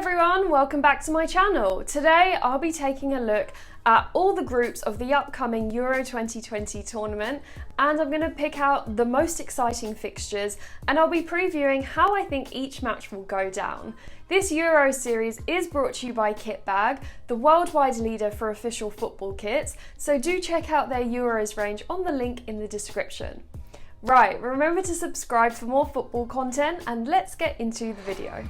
everyone, welcome back to my channel. Today I'll be taking a look at all the groups of the upcoming Euro 2020 tournament, and I'm going to pick out the most exciting fixtures, and I'll be previewing how I think each match will go down. This Euro series is brought to you by Kitbag, the worldwide leader for official football kits, so do check out their Euros range on the link in the description. Right, remember to subscribe for more football content, and let's get into the video.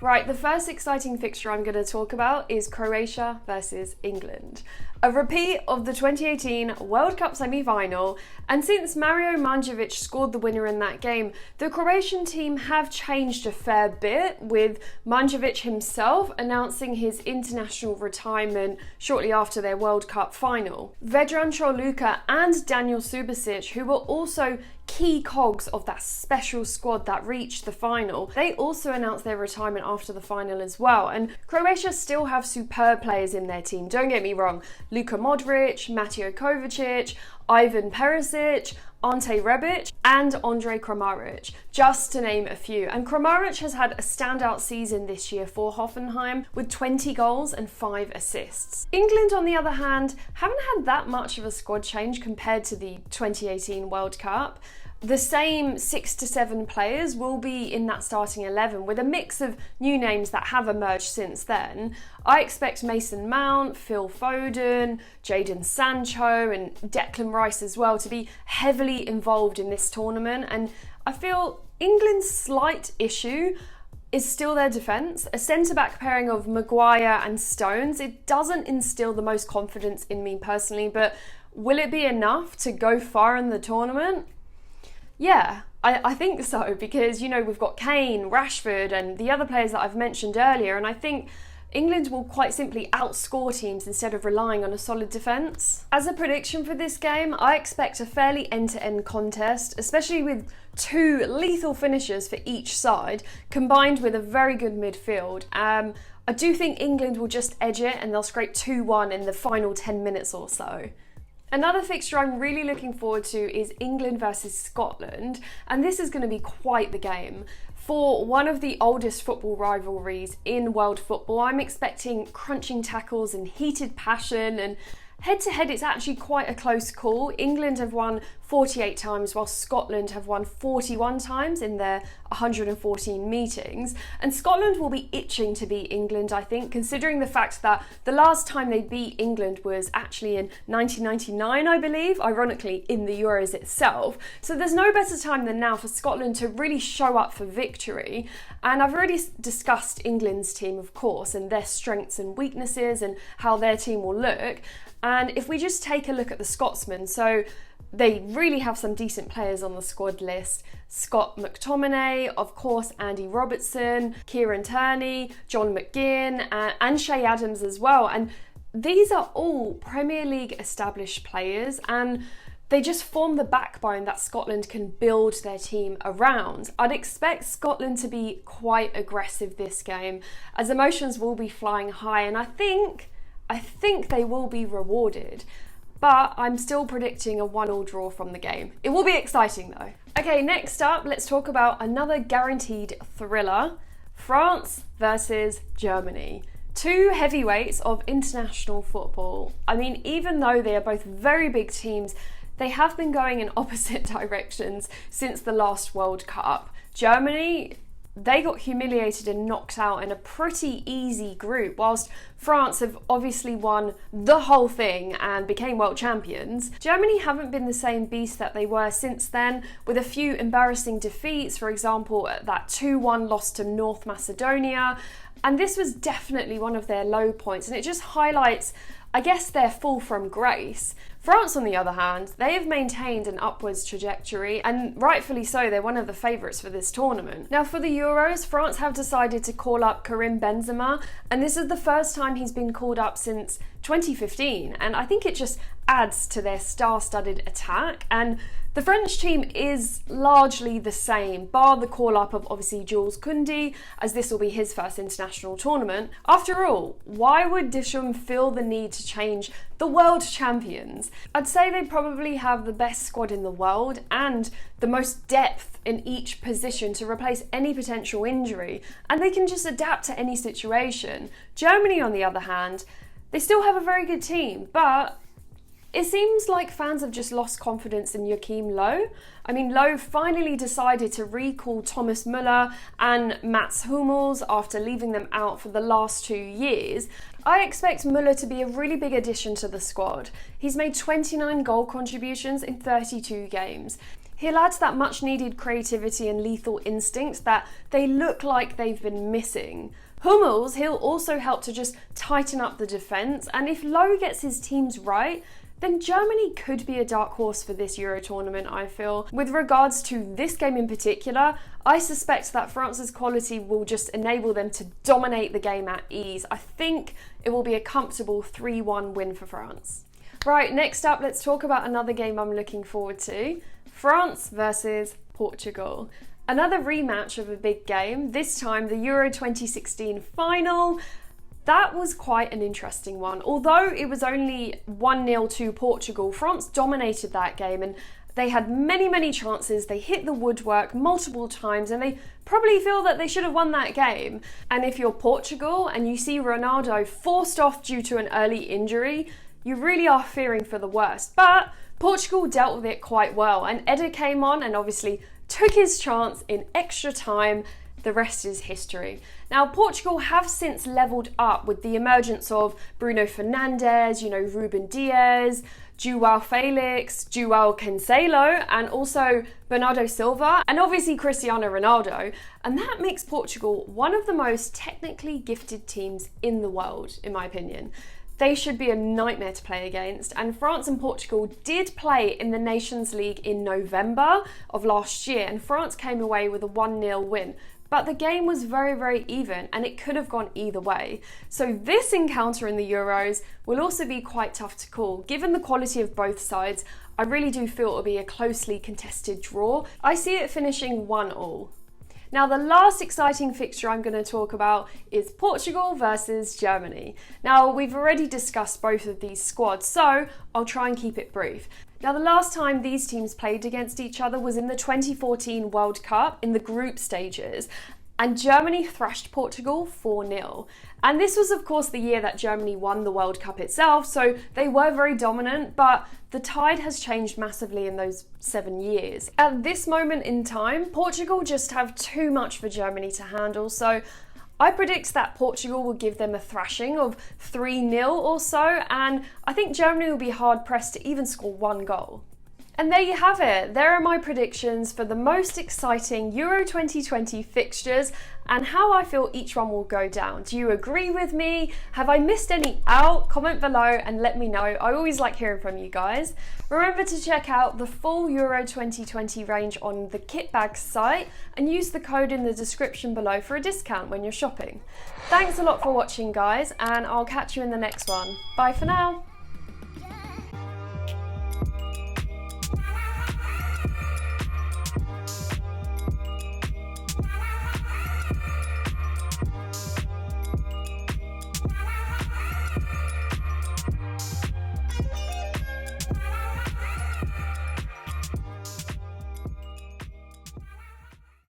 Right, the first exciting fixture I'm going to talk about is Croatia versus England. A repeat of the 2018 World Cup semi-final, and since Mario Mandzukic scored the winner in that game, the Croatian team have changed a fair bit, with Mandzukic himself announcing his international retirement shortly after their World Cup final. Vedran Čorluka and Daniel Subasic, who were also key cogs of that special squad that reached the final, they also announced their retirement after the final as well. And Croatia still have superb players in their team, don't get me wrong. Luka Modric, Mateo Kovacic, Ivan Perisic, Ante Rebic and Andre Kramaric, just to name a few. And Kramaric has had a standout season this year for Hoffenheim with 20 goals and 5 assists. England, on the other hand, haven't had that much of a squad change compared to the 2018 World Cup. The same 6 to 7 players will be in that starting 11, with a mix of new names that have emerged since then. I expect Mason Mount, Phil Foden, Jadon Sancho and Declan Rice as well to be heavily involved in this tournament, and I feel England's slight issue is still their defence. A centre-back pairing of Maguire and Stones, it doesn't instill the most confidence in me personally, but will it be enough to go far in the tournament? Yeah, I think so, because, you know, we've got Kane, Rashford and the other players that I've mentioned earlier, and I think England will quite simply outscore teams instead of relying on a solid defence. As a prediction for this game, I expect a fairly end-to-end contest, especially with 2 lethal finishers for each side, combined with a very good midfield. I do think England will just edge it and they'll scrape 2-1 in the final 10 minutes or so. Another fixture I'm really looking forward to is England versus Scotland, and this is going to be quite the game. For one of the oldest football rivalries in world football, I'm expecting crunching tackles and heated passion, and head-to-head it's actually quite a close call. England have won 48 times while Scotland have won 41 times in their 114 meetings, and Scotland will be itching to beat England, I think, considering the fact that the last time they beat England was actually in 1999, I believe, ironically in the Euros itself. So there's no better time than now for Scotland to really show up for victory, and I've already discussed England's team, of course, and their strengths and weaknesses and how their team will look. And if we just take a look at the Scotsmen, so they really have some decent players on the squad list. Scott McTominay, of course, Andy Robertson, Kieran Tierney, John McGinn, and Shay Adams as well. And these are all Premier League established players, and they just form the backbone that Scotland can build their team around. I'd expect Scotland to be quite aggressive this game, as emotions will be flying high, and I think they will be rewarded. But I'm still predicting a 1-1 draw from the game. It will be exciting though. Okay, next up, let's talk about another guaranteed thriller. France versus Germany. 2 heavyweights of international football. I mean, even though they are both very big teams, they have been going in opposite directions since the last World Cup. Germany, they got humiliated and knocked out in a pretty easy group, whilst France have obviously won the whole thing and became world champions. Germany haven't been the same beast that they were since then, with a few embarrassing defeats, for example, that 2-1 loss to North Macedonia, and this was definitely one of their low points, and it just highlights, I guess, their fall from grace. France, on the other hand, they have maintained an upwards trajectory, and rightfully so, they're one of the favourites for this tournament. Now, for the Euros, France have decided to call up Karim Benzema, and this is the first time he's been called up since 2015, and I think it just adds to their star-studded attack. And The French team is largely the same, bar the call-up of obviously Jules Koundé, as this will be his first international tournament. After all, why would Deschamps feel the need to change the world champions? I'd say they probably have the best squad in the world and the most depth in each position to replace any potential injury, and they can just adapt to any situation. Germany, on the other hand, they still have a very good team, but it seems like fans have just lost confidence in Joachim Löw. I mean, Löw finally decided to recall Thomas Müller and Mats Hummels after leaving them out for the last 2 years. I expect Müller to be a really big addition to the squad. He's made 29 goal contributions in 32 games. He'll add that much needed creativity and lethal instincts that they look like they've been missing. Hummels, he'll also help to just tighten up the defence, and if Löw gets his teams right, then Germany could be a dark horse for this Euro tournament, I feel. With regards to this game in particular, I suspect that France's quality will just enable them to dominate the game at ease. I think it will be a comfortable 3-1 win for France. Right, next up, let's talk about another game I'm looking forward to. France versus Portugal. Another rematch of a big game, this time the Euro 2016 final. That was quite an interesting one. Although it was only 1-0 to Portugal, France dominated that game and they had many chances. They hit the woodwork multiple times and they probably feel that they should have won that game. And if you're Portugal and you see Ronaldo forced off due to an early injury, you really are fearing for the worst. But Portugal dealt with it quite well, and Eder came on and obviously took his chance in extra time. The rest is history. Now, Portugal have since levelled up with the emergence of Bruno Fernandes, Ruben Dias, João Felix, João Cancelo, and also Bernardo Silva, and obviously Cristiano Ronaldo. And that makes Portugal one of the most technically gifted teams in the world, in my opinion. They should be a nightmare to play against, and France and Portugal did play in the Nations League in November of last year, and France came away with a 1-0 win. But the game was very even and it could have gone either way. So this encounter in the Euros will also be quite tough to call. Given the quality of both sides, I really do feel it will be a closely contested draw. I see it finishing 1-1. Now, the last exciting fixture I'm going to talk about is Portugal versus Germany. Now, we've already discussed both of these squads, so I'll try and keep it brief. Now, the last time these teams played against each other was in the 2014 World Cup in the group stages, and Germany thrashed Portugal 4-0. And this was, of course, the year that Germany won the World Cup itself, so they were very dominant, but the tide has changed massively in those 7 years. At this moment in time, Portugal just have too much for Germany to handle, so I predict that Portugal will give them a thrashing of 3-0 or so, and I think Germany will be hard-pressed to even score 1 goal. And there you have it. There are my predictions for the most exciting Euro 2020 fixtures and how I feel each one will go down. Do you agree with me? Have I missed any out? Comment below and let me know. I always like hearing from you guys. Remember to check out the full Euro 2020 range on the Kitbags site and use the code in the description below for a discount when you're shopping. Thanks a lot for watching, guys, and I'll catch you in the next one. Bye for now.